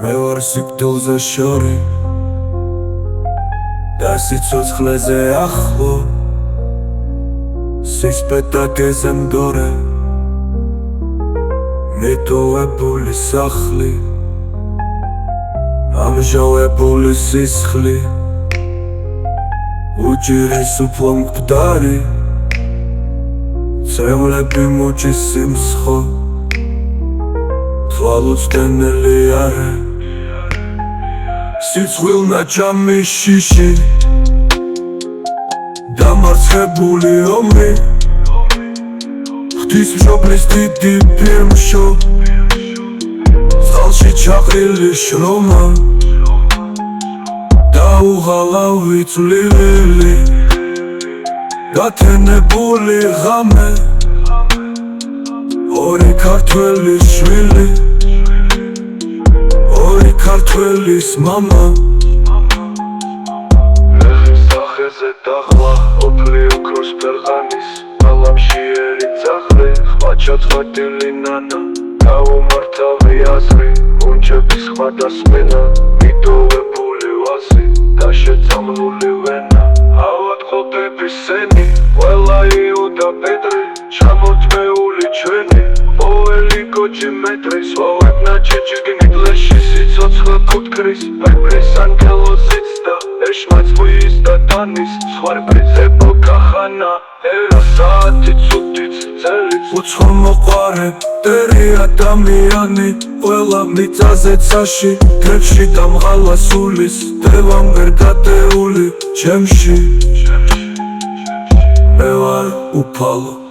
მე ვარ სიკვდილზე შორი და სიცოცხლეზე ახლო სისპეტაკეზე მდორე მიტოვებული სახლი ამჟავებული სისხლი უჭირის უფრო მკვდარი წევლები მუჭის სიმსხო თვალუწკენელი არე სიცხვილნა ჭამის შიში დამარცხებული ომრი ღვთისმშობლის დიდი ფირმშო წყალში ჩაყრილი შრომა დაუღალავი წვლილი გათენებული ღამე ორი ქართველი შვილი ორი ქართველის მამა ლეხის სახეზე დახლა ოფლი ოქროს ფერღანის ალამში ერი ძაღლი ხვაჩოწყვეტილი ნანა გაუმართავი აზრი მუნჯების სხვადასხვენა მიტოვებული ვაზი და შეწამლული ვენა ავატყობების სენი ყველა იუდა პეტრი ჩამოწმეული ჩვენი ყოველი კოჩი მეტრი სვავებნა ჩეჩიგინით ლეში სიცოცხლე ფუტკრის ფერფრის ანქელოზიც და ეშმაცხვიის და დანის სხვარბრიზე ბოკახანა ერა საათი ცუდიც წელიც უცხო მოყვარე ტერი ადამიანი ყველა მიწაზე ცაში თეთრში დამღალა სულის დევამ ვერ დადეული ჩემში მე ვარ უფალო